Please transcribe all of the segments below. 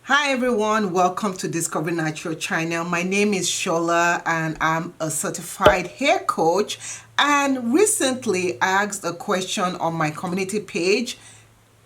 Hi everyone, welcome to DiscoveringNatural channel. My name is Shola and I'm a certified hair coach. And recently I asked a question on my community page.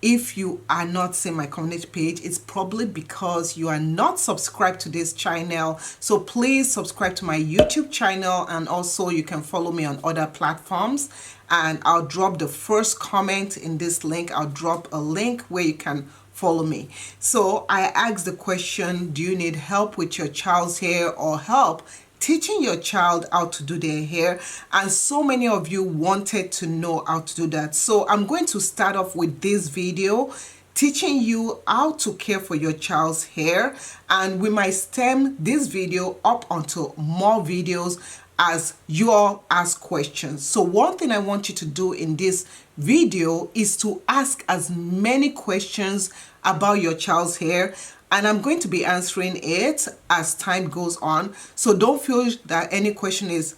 If you are not seeing my community page, it's probably because you are not subscribed to this channel. So please subscribe to my YouTube channel, and also you can follow me on other platforms. And I'll drop the first comment in this link. I'll drop a link where you can follow me. So I asked the question, do you need help with your child's hair or help teaching your child how to do their hair? And so many of you wanted to know how to do that. So I'm going to start off with this video teaching you how to care for your child's hair, and we might stem this video up onto more videos as you all ask questions. So one thing I want you to do in this video is to ask as many questions about your child's hair, and I'm going to be answering it as time goes on. So don't feel that any question is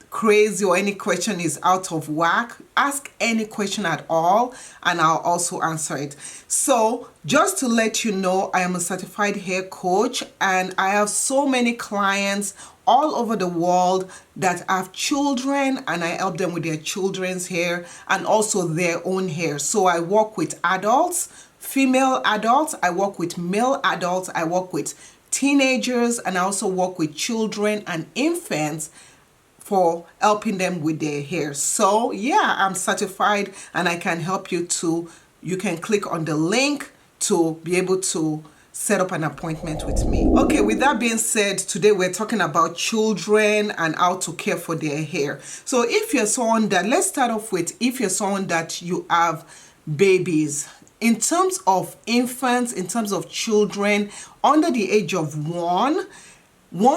crazy or any question is out of whack. Ask any question at all and I'll also answer it. So just to let you know, I am a certified hair coach and I have so many clients all over the world that have children, and I help them with their children's hair and also their own hair. So I work with adults, female adults, I work with male adults, I work with teenagers, and I also work with children and infants for helping them with their hair. So yeah, I'm certified and I can help you too. You can click on the link to be able to set up an appointment with me. Okay, with that being said, today we're talking about children and how to care for their hair. So if you're someone that, let's start off with, if you're someone that you have babies, in terms of infants, in terms of children under the age of one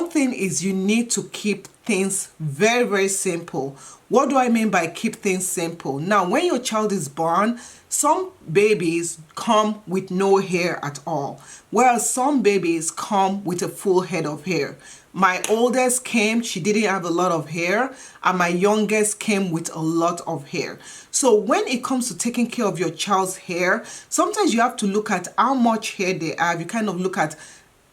thing is you need to keep things very, very simple. What do I mean by keep things simple? Now, when your child is born, some babies come with no hair at all, whereas some babies come with a full head of hair. My oldest came, she didn't have a lot of hair, and my youngest came with a lot of hair. So when it comes to taking care of your child's hair, sometimes you have to look at how much hair they have. You kind of look at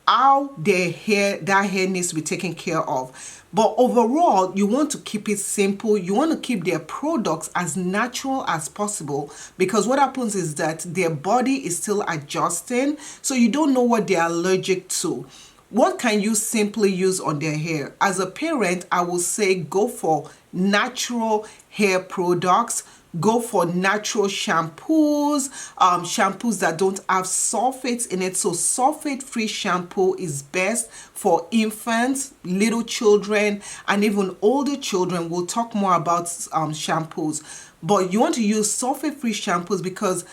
how that hair needs to be taken care of. But overall, you want to keep it simple. You want to keep their products as natural as possible, because what happens is that their body is still adjusting, so you don't know what they're allergic to. What can you simply use on their hair? As a parent, I will say go for natural hair products. Go for natural shampoos, shampoos that don't have sulfates in it. So sulfate-free shampoo is best for infants, little children, and even older children. We'll talk more about shampoos. But you want to use sulfate-free shampoos because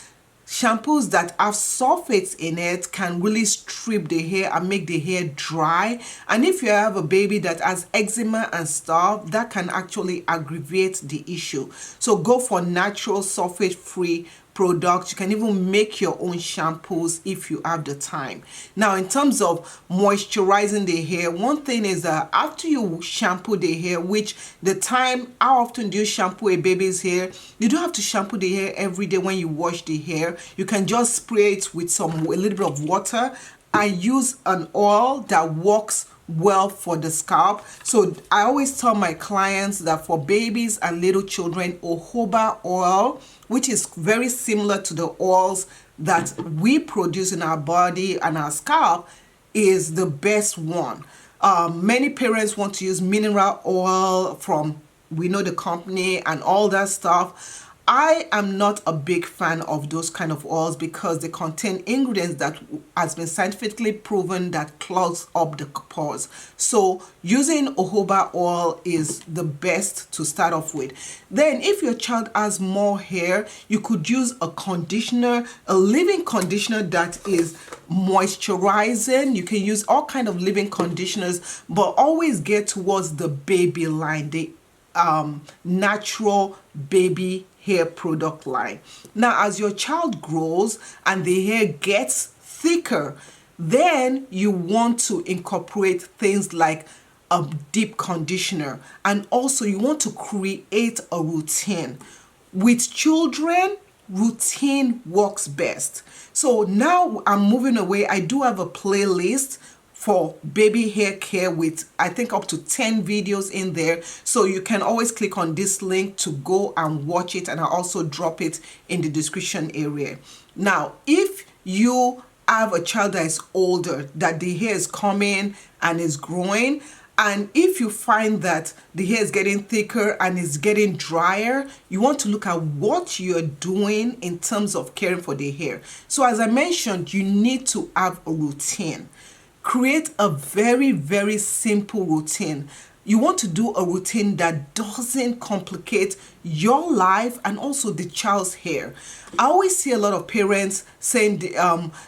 shampoos that have sulfates in it can really strip the hair and make the hair dry. And if you have a baby that has eczema and stuff, that can actually aggravate the issue. So go for natural sulfate-free products. You can even make your own shampoos if you have the time. Now, in terms of moisturizing the hair, one thing is that after you shampoo the hair, which the time, how often do you shampoo a baby's hair? You don't have to shampoo the hair every day when you wash the hair. You can just spray it with a little bit of water and use an oil that works well for the scalp. So I always tell my clients that for babies and little children, jojoba oil, which is very similar to the oils that we produce in our body and our scalp, is the best one. Many parents want to use mineral oil from, we know the company and all that stuff. I am not a big fan of those kind of oils because they contain ingredients that has been scientifically proven that clogs up the pores. So using jojoba oil is the best to start off with. Then if your child has more hair, you could use a conditioner, a leave-in conditioner that is moisturizing. You can use all kind of leave-in conditioners, but always get towards the baby line, the natural baby hair product line. Now, as your child grows and the hair gets thicker, then you want to incorporate things like a deep conditioner, and also you want to create a routine. With children, routine works best. So now I'm moving away. I do have a playlist for baby hair care with I think up to 10 videos in there, so you can always click on this link to go and watch it, and I'll also drop it in the description area. Now if you have a child that is older, that the hair is coming and is growing, and if you find that the hair is getting thicker and is getting drier, you want to look at what you're doing in terms of caring for the hair. So as I mentioned, you need to have a routine. Create a very, very simple routine. You want to do a routine that doesn't complicate your life and also the child's hair. I always see a lot of parents saying,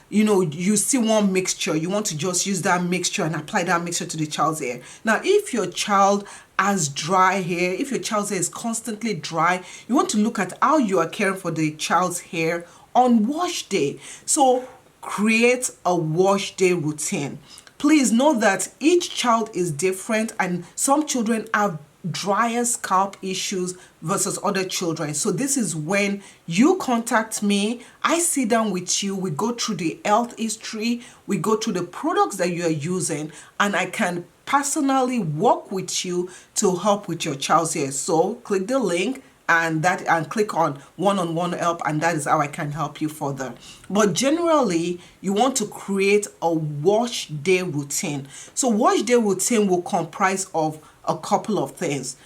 you see one mixture, you want to just use that mixture and apply that mixture to the child's hair. Now, if your child has dry hair, if your child's hair is constantly dry, you want to look at how you are caring for the child's hair on wash day. So create a wash day routine. Please know that each child is different, and some children have drier scalp issues versus other children. So this is when you contact me, I sit down with you, we go through the health history, we go through the products that you are using, and I can personally work with you to help with your child's hair. So click the link and click on one-on-one help, and that is how I can help you further. But generally, you want to create a wash day routine. So wash day routine will comprise of a couple of things.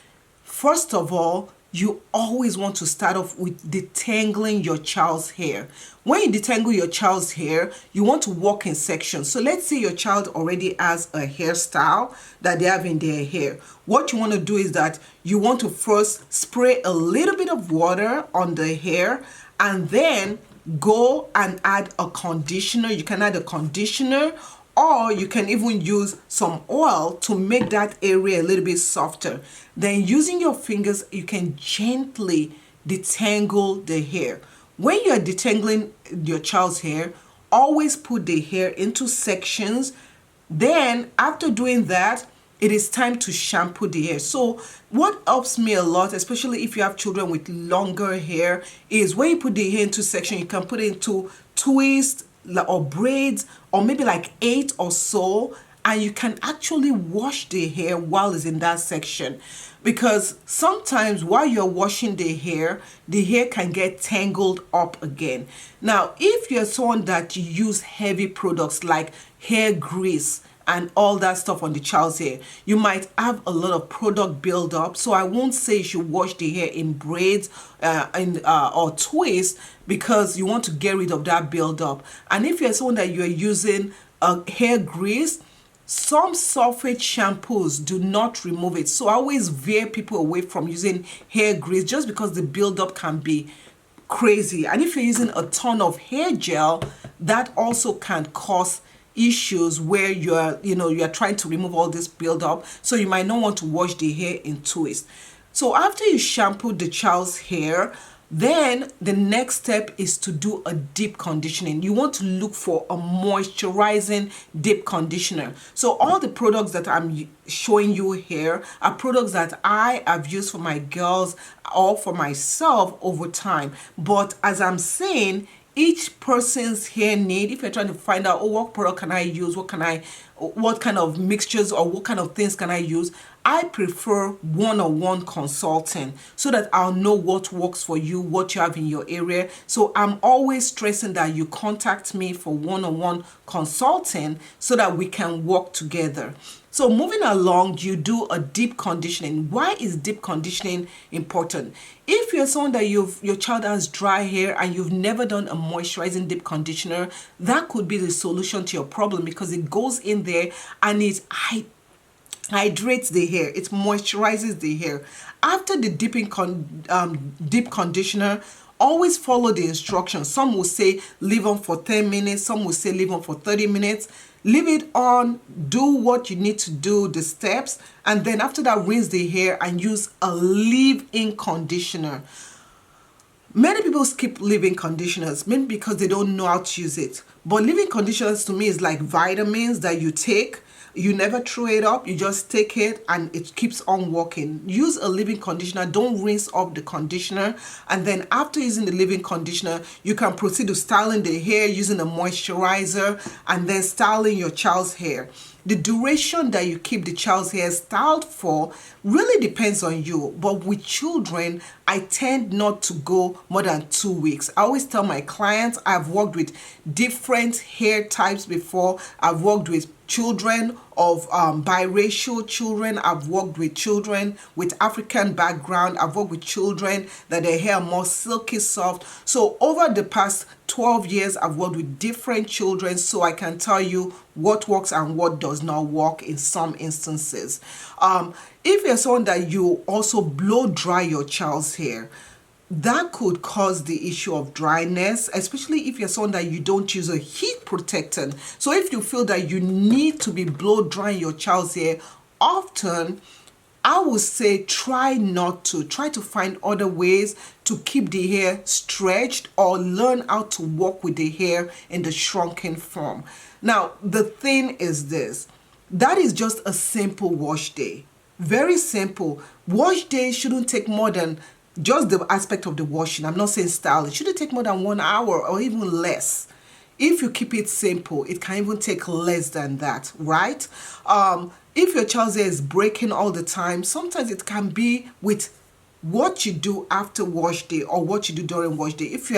First of all, you always want to start off with detangling your child's hair. When you detangle your child's hair, you want to walk in sections. So let's say your child already has a hairstyle that they have in their hair. What you want to do is that you want to first spray a little bit of water on the hair, and then go and add a conditioner. You can add a conditioner, or you can even use some oil to make that area a little bit softer. Then using your fingers, you can gently detangle the hair. When you're detangling your child's hair, always put the hair into sections. Then after doing that, it is time to shampoo the hair. So what helps me a lot, especially if you have children with longer hair, is when you put the hair into section, you can put it into twists or braids, or maybe like 8 or so, and you can actually wash the hair while it's in that section. Because sometimes while you're washing the hair can get tangled up again. Now, if you're someone that use heavy products like hair grease and all that stuff on the child's hair, you might have a lot of product buildup. So I won't say you should wash the hair in braids or twists, because you want to get rid of that buildup. And if you're someone that you're using hair grease, some sulfate shampoos do not remove it. So I always veer people away from using hair grease, just because the buildup can be crazy. And if you're using a ton of hair gel, that also can cause issues where you're trying to remove all this buildup. So you might not want to wash the hair in twists. So after you shampoo the child's hair, then the next step is to do a deep conditioning. You want to look for a moisturizing deep conditioner. So all the products that I'm showing you here are products that I have used for my girls or for myself over time. But as I'm saying, each person's hair need, if you're trying to find out, what product can I use, what kind of mixtures or what kind of things can I use, I prefer one-on-one consulting so that I'll know what works for you, what you have in your area. So I'm always stressing that you contact me for one-on-one consulting so that we can work together. So moving along, you do a deep conditioning. Why is deep conditioning important? If you're someone that your child has dry hair and you've never done a moisturizing deep conditioner, that could be the solution to your problem, because it goes in there and it hydrates the hair, it moisturizes the hair. After the deep conditioner, always follow the instructions. Some will say leave on for 10 minutes, some will say leave on for 30 minutes. Leave it on, do what you need to do, the steps, and then after that, rinse the hair and use a leave-in conditioner. Many people skip leave-in conditioners, maybe because they don't know how to use it. But leave-in conditioners to me is like vitamins that you take. You never throw it up, you just take it and it keeps on working. Use a leave-in conditioner, don't rinse off the conditioner, and then after using the leave-in conditioner, you can proceed to styling the hair using a moisturizer and then styling your child's hair. The duration that you keep the child's hair styled for really depends on you, but with children, I tend not to go more than 2 weeks. I always tell my clients I've worked with different hair types before. I've worked with children of biracial children. I've worked with children with African background. I've worked with children that their hair are more silky soft. So over the past 12 years, I've worked with different children, so I can tell you what works and what does not work in some instances. If you're someone that you also blow dry your child's hair, that could cause the issue of dryness, especially if you're someone that you don't use a heat protectant. So if you feel that you need to be blow drying your child's hair often, I would say try to find other ways to keep the hair stretched, or learn how to work with the hair in the shrunken form. Now, the thing is this, that is just a simple wash day. Very simple. Wash day shouldn't take more than just the aspect of the washing. I'm not saying style. It shouldn't take more than 1 hour or even less. If you keep it simple, it can even take less than that, right? If your child's hair is breaking all the time, sometimes it can be with what you do after wash day or what you do during wash day. If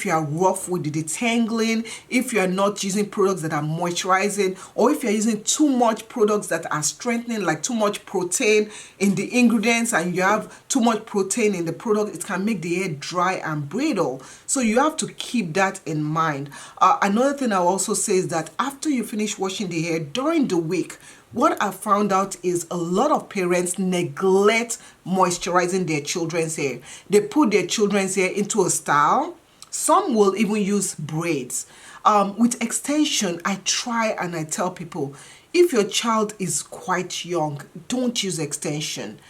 you are rough with the detangling, if you are not using products that are moisturizing, or if you're using too much products that are strengthening, like too much protein in the ingredients and you have too much protein in the product, it can make the hair dry and brittle. So you have to keep that in mind. Another thing I'll also say is that after you finish washing the hair during the week, what I found out is a lot of parents neglect moisturizing their children's hair. They put their children's hair into a style. Some will even use braids. With extension, I try and I tell people, if your child is quite young, don't use extension.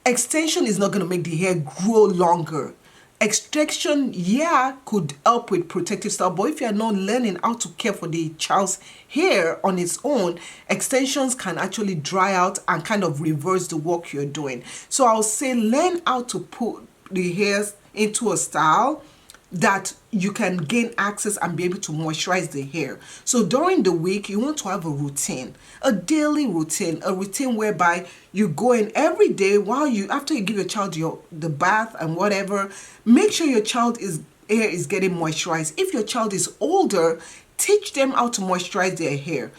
Extension is not going to make the hair grow longer. Extraction, yeah, could help with protective style, but if you're not learning how to care for the child's hair on its own, extensions can actually dry out and kind of reverse the work you're doing. So I'll say learn how to put the hairs into a style that you can gain access and be able to moisturize the hair. So during the week, you want to have a routine, a daily routine, a routine whereby you go in every day after you give your child the bath and whatever, make sure your child's hair is getting moisturized. If your child is older, teach them how to moisturize their hair.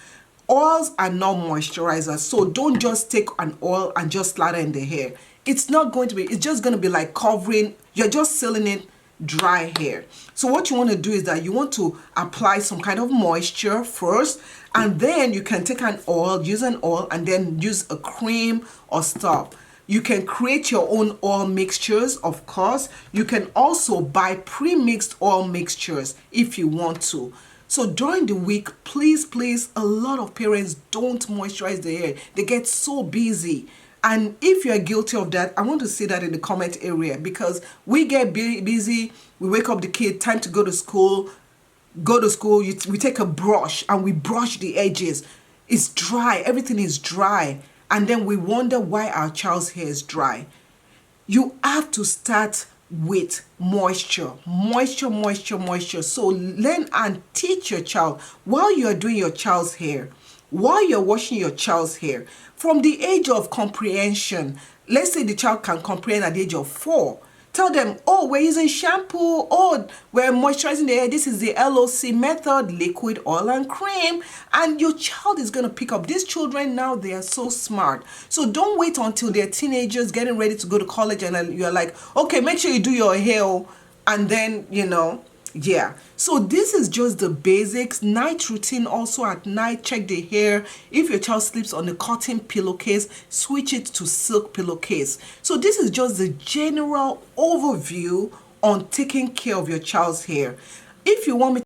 Oils are not moisturizers, so don't just take an oil and just slather in the hair. It's just going to be like covering, you're just sealing it dry hair. So what you want to do is that you want to apply some kind of moisture first, and then you can take use an oil and then use a cream or stuff. You can create your own oil mixtures, of course. You can also buy pre-mixed oil mixtures if you want to. So during the week, please, a lot of parents don't moisturize their hair. They get so busy. And if you're guilty of that, I want to see that in the comment area, because we get busy, we wake up the kid, time to go to school, we take a brush and we brush the edges. It's dry, everything is dry. And then we wonder why our child's hair is dry. You have to start with moisture. So learn and teach your child while you're doing your child's hair, while you're washing your child's hair, from the age of comprehension. Let's say the child can comprehend at the age of 4. Tell them, oh, we're using shampoo, oh, we're moisturizing the hair. This is the LOC method, liquid, oil, and cream. And your child is going to pick up. These children now, they are so smart. So don't wait until they're teenagers getting ready to go to college and you're like, okay, make sure you do your hair. And then, yeah. So this is just the basics. Night routine also at night. Check the hair. If your child sleeps on a cotton pillowcase, switch it to silk pillowcase. So this is just the general overview on taking care of your child's hair. If you want me